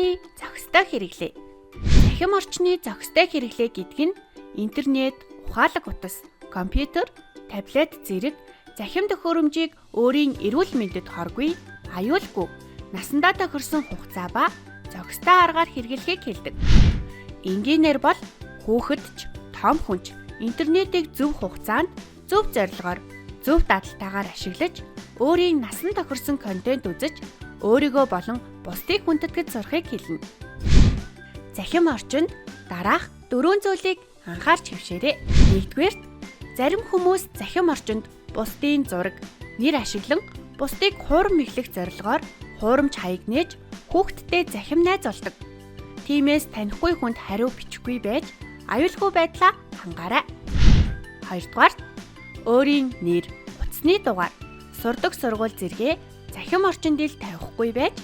орчны зохистой хэрэглээ. Захим орчны зохистой хэрэглээ гэдэг нь интернет, ухаалаг утас, компьютер, таблет зэрэг захим төхөөрөмжийг өөрийн эрүүл мэндэд хоргүй, аюулгүй, насандаа тохирсон хугацаа ба зохистой аргаар хэрэглэхийг хэлдэг. Энгийнээр бол хүүхэд ч, том хүн ч интернетийг зөв хугацаанд, зөв зорилгоор, зөв дадалтайгаар ашиглаж, өөрийн насан тохирсон контент үзэж, өөрийгөө болон бусдыг хүндэтгэж сурахыг хэлнэ. Захим орчинд дараах 4 зүйлийг анхаарч хэвшээрэй. 1-р, зарим хүмүүс захим орчинд бусдын зураг, нэр ашиглан бусдыг хуурам мэхлэх зорилгоор хуурамч хаяг нээж хүүхдтэй захим найз болдог. Тиймээс танихгүй хүнд хариу бичихгүй байж аюулгүй байдлаа хангаарай. 2-р, өөрийн нэр, утасны дугаар, сурдаг сургууль зэрэгээ захим орчинд ил тавихгүй байж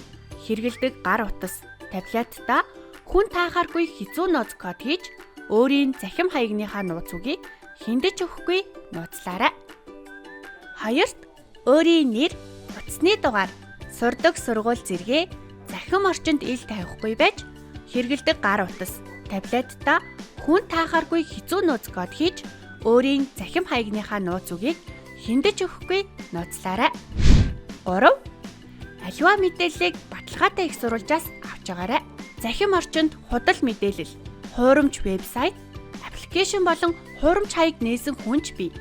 хэрэгэлдэг гар утас, таблетта хүн таахааргүй хэцүү нууц код хийж өөрийн захим хаягныхаа нууц үгийг хиндэж өгөхгүй нууцлаарай. 2-т, өөрийн нэр, утасны дугаар, сурдаг сургууль зэрэгээ захим орчинд ил тавихгүй байж хэрэгэлдэг гар утас, таблетта хүн таахааргүй хэцүү нууц код хийж өөрийн захим хаягныхаа нууц үгийг хиндэж өгөхгүй нууцлаарай. 3. Аливаа мэдээллийг баталгаатай их сурвалжаас авч агаарай. Захим орчинд худал мэдээлэл, хуурамч вебсайт, аппликейшн болон хуурамч хаяг нээсэн хүнч бий.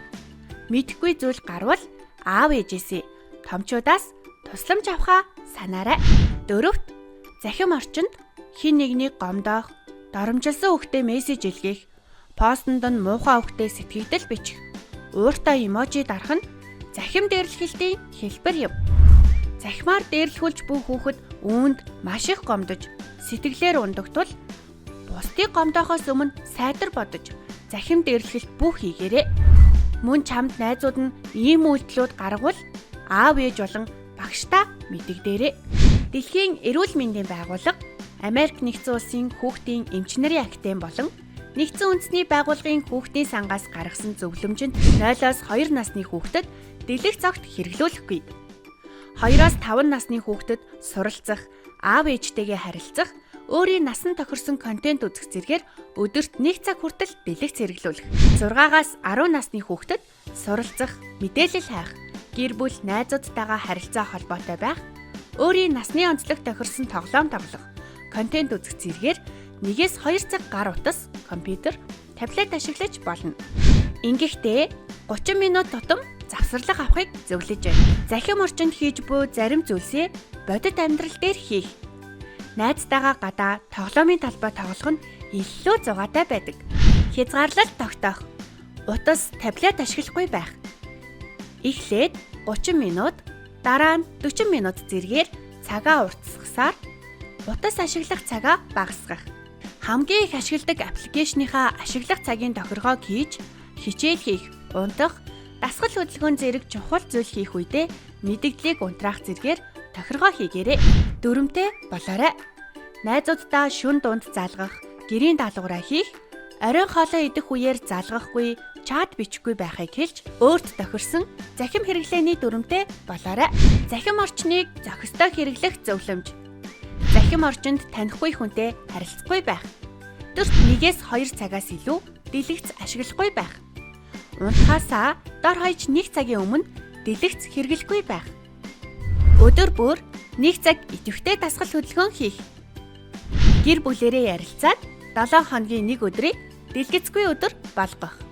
Мэдэхгүй зүйл гарвал аав ээжээсээ, томчуудаас тусламж авахаа санаарай. 4-т, захим орчинд хэн нэгнийг гомдоох, доромжилсан хүүхдэд мессеж илгээх, постонд нь муухай хүүхдэд сэтгэгдэл бичих, ууртай эможи дарах нь захим дээрлэхэлтийн хэлбэр юм. Захимаар дээрлэхүүлж буй хүүхэд үүнд маш их гомдож, сэтгэлээр ундагтвал бусдыг гомдоохоос өмнө сайтар бодож, захим дээрлэхэлт бүх хийгээрэй. Мөн чамд найзууд нь ийм үйлдэлүүд гаргавал аав ээж болон багштаа мэдэгдээрэй. Дэлхийн эрүүл мэндийн байгууллага, Америк нэгдсэн улсын хүүхдийн эмч нарын академи болон Нэгдсэн үндэсний байгууллагын хүүхдийн сангаас гаргасан зөвлөмжөнд 0-2 насны хүүхдэд дэлгэх цогт хэрэглүүлэхгүй. 2-5 насны хүүхдэд суралцах, аав ээжтэйгээ харилцах, өөрийн насан тохирсон контент үзэх зэргээр өдөрт 1 цаг хүртэл дэлгэх зэрэглүүлэх. 6-10 насны хүүхдэд суралцах, мэдээлэл хайх, гэр бүл найзуудтайгаа харилцаа холбоотой байх, өөрийн насны онцлог тохирсон тоглоом тоглох, контент үзэх зэргээр 1-2 цаг гар утас, компьютер, таблет ашиглаж болно. Ингэхдээ 30 минут тутам завсарлага авахыг зөвлөж байна. Захим орчинд хийж буй зарим зүйлсээ бодит амьдрал дээр хийх. Найзтайгаа гадаа тоглоомын талбай тоглох нь илүү зугаатай байдаг. Хязгаарлалт тогтоох. Утас, таблет ашиглахгүй байх. Эхлээд 30 минут, дараа нь 40 минут зэргээр цагаа уртасгасаар утас ашиглах цагаа багасгах. Хамгийн их ашигладаг аппликейшныхаа ашиглах цагийн тохиргоог хийж, хичээл хийх, унтах, дасгал хөдөлгөөн зэрэг чухал зүйл хийх үедээ мэдээллийг унтраах зэргээр тохиргоо хийгээрэй. Дүрмтэй болоорой. Найзуудтай шүн дунд залгах, гэрийн даалгавраа хийх, оройн хоолоо идэх үеэр залгахгүй, чат бичихгүй байхыг хэлж, өөрт тохирсон захим хэрэглээний дүрмтэй болоорой. Захим орчныг зохистой хэрэглэх зөвлөмж. Захим орчинд танихгүй хүнтэй харилцахгүй байх. Өдөрт 1-2 цагаас илүү дэлгэц ашиглахгүй байх. Унтахаасаа дор хаяж 1 цагийн өмнө дэлгэц хэрэглэхгүй байх. Өдөр бүр 1 цаг идэвхтэй дасгал хөдөлгөөн хийх. Гэр бүлээрээ ярилцаад 7 хоногийн 1 өдрийг дэлгэцгүй өдөр болгох.